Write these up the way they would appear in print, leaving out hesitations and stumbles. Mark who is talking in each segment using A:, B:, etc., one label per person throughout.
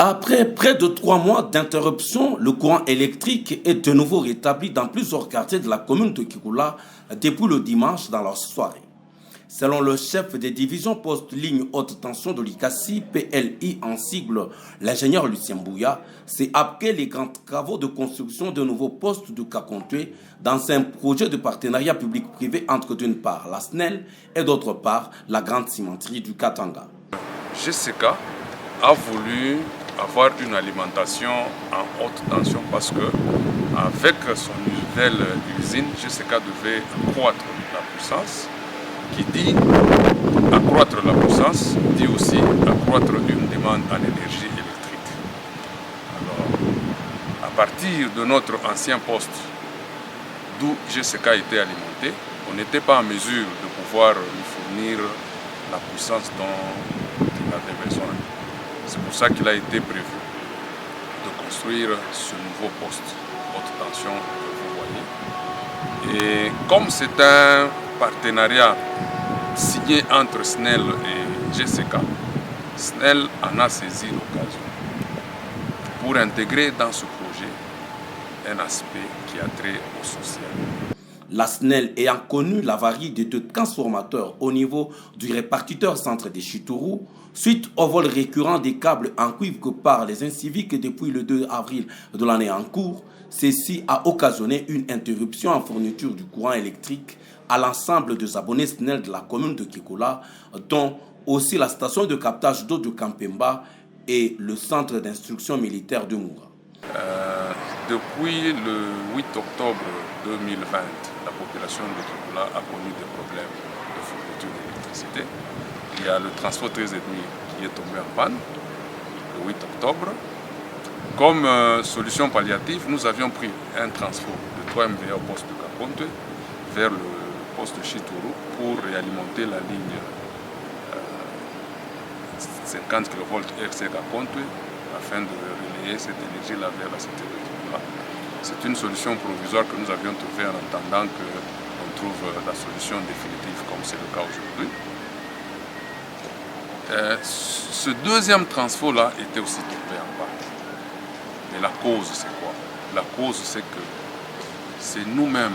A: Après près de 3 mois d'interruption, le courant électrique est de nouveau rétabli dans plusieurs quartiers de la commune de Kikoula depuis le dimanche dans leur soirée. Selon le chef des divisions poste-ligne haute tension de l'ICACI, PLI en sigle, l'ingénieur Lucien Bouya, c'est après les grands travaux de construction de nouveaux postes de Kakontué dans un projet de partenariat public-privé entre d'une part la SNEL et d'autre part la grande cimenterie du Katanga.
B: GCK a voulu avoir une alimentation en haute tension parce que avec son nouvelle usine, GCK devait accroître la puissance. Qui dit accroître la puissance, dit aussi accroître une demande en énergie électrique. Alors, à partir de notre ancien poste, d'où GCK était alimenté, on n'était pas en mesure de pouvoir lui fournir la puissance dont il avait besoin. C'est pour ça qu'il a été prévu de construire ce nouveau poste haute tension que vous voyez. Et comme c'est un partenariat signé entre SNEL et GCK, SNEL en a saisi l'occasion pour intégrer dans ce projet un aspect qui a trait au social.
A: La SNEL ayant connu l'avarie de 2 transformateurs au niveau du répartiteur centre de Chitourou, suite au vol récurrent des câbles en cuivre par les inciviques depuis le 2 avril de l'année en cours, ceci a occasionné une interruption en fourniture du courant électrique à l'ensemble des abonnés SNEL de la commune de Kikoula, dont aussi la station de captage d'eau de Kampemba et le centre d'instruction militaire de Moura.
B: Depuis le 8 octobre 2020, la population de Kikoula a connu des problèmes de fourniture d'électricité. Il y a le transport 13,5 qui est tombé en panne le 8 octobre. Comme solution palliative, nous avions pris un transport de 3 MVA au poste de Kakonte vers le poste de Chitourou pour réalimenter la ligne 50 kV RC Kakonte afin de relayer cette énergie-là vers la cité de Kikoula. C'est une solution provisoire que nous avions trouvée en attendant qu'on trouve la solution définitive comme c'est le cas aujourd'hui. Ce deuxième transport-là était aussi tombé en panne. Mais la cause, c'est quoi? La cause, c'est que c'est nous-mêmes,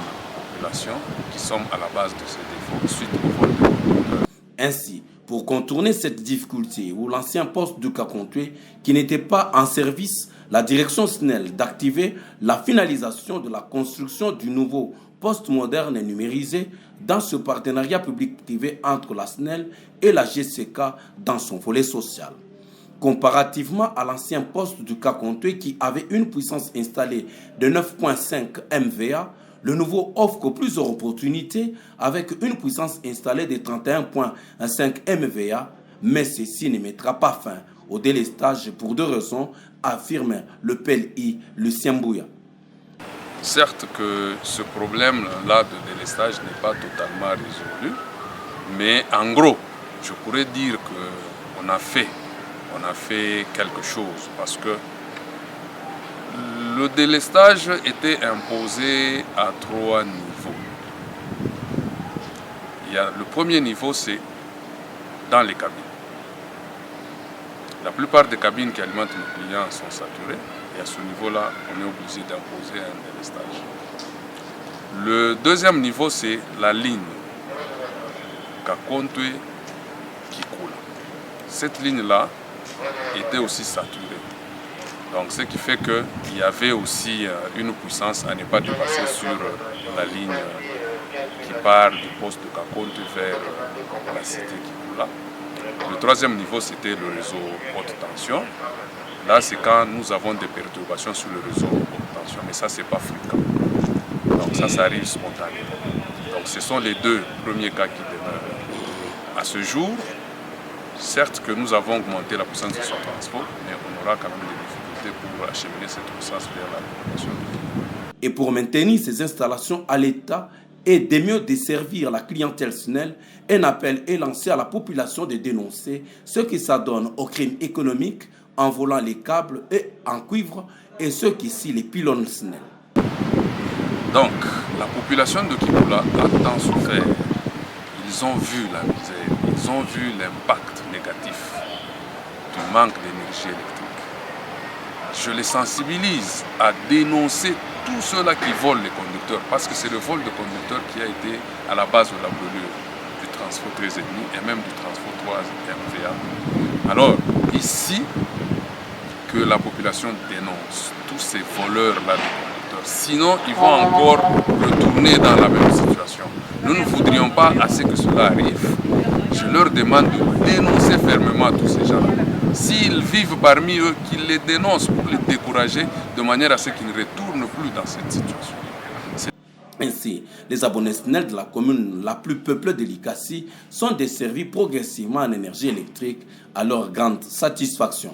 B: population, qui sommes à la base de ces défauts suite au vol de conducteurs.
A: Ainsi, pour contourner cette difficulté où l'ancien poste de Kakontué, qui n'était pas en service, la direction SNEL d'activer la finalisation de la construction du nouveau poste moderne et numérisé dans ce partenariat public-privé entre la SNEL et la GCK dans son volet social. Comparativement à l'ancien poste du Kakontué qui avait une puissance installée de 9,5 MVA, le nouveau offre plusieurs opportunités avec une puissance installée de 31,5 MVA, mais ceci ne mettra pas fin au délestage pour 2 raisons, affirme le PLI Lucien Bouya.
B: Certes que ce problème-là de délestage n'est pas totalement résolu, mais en gros, je pourrais dire qu'on a fait quelque chose parce que le délestage était imposé à 3 niveaux. Le premier niveau, c'est dans les cabines. La plupart des cabines qui alimentent nos clients sont saturées et à ce niveau-là, on est obligé d'imposer un délestage. Le deuxième niveau, c'est la ligne Kakontué Kikoula. Cette ligne-là était aussi saturée. Donc, ce qui fait qu'il y avait aussi une puissance à ne pas dépasser sur la ligne qui part du poste de Kakonte vers la cité Kikoula. Le troisième niveau, c'était le réseau haute tension. Là, c'est quand nous avons des perturbations sur le réseau haute tension, mais ça, c'est pas fréquent. Donc, ça arrive spontanément. Donc, ce sont les 2 premiers cas qui demeurent. À ce jour, certes que nous avons augmenté la puissance de ce transport, mais on aura quand même des difficultés pour acheminer cette puissance vers la population.
A: Et pour maintenir ces installations à l'état et de mieux desservir la clientèle SNEL, un appel est lancé à la population de dénoncer ce qui s'adonne aux crimes économiques en volant les câbles et en cuivre et ceux qui scient les pylônes SNEL.
B: Donc, la population de Kikoula a tant souffert. Ils ont vu la misère, ils ont vu l'impact négatif du manque d'énergie électrique. je les sensibilise à dénoncer tous ceux-là qui volent les conducteurs, parce que c'est le vol de conducteurs qui a été à la base de la brûlure du transport 13,5 et même du transport 3 MVA. Alors, ici, que la population dénonce tous ces voleurs-là de conducteurs. Sinon, ils vont encore retourner dans la même situation. Nous ne voudrions pas à ce que cela arrive. Je leur demande de dénoncer fermement tous ces gens-là. S'ils vivent parmi eux, qu'ils les dénoncent pour les décourager de manière à ce qu'ils ne retournent plus dans cette situation.
A: Ainsi, les abonnés SNEL de la commune la plus peuplée de l'Ikassi sont desservis progressivement en énergie électrique à leur grande satisfaction.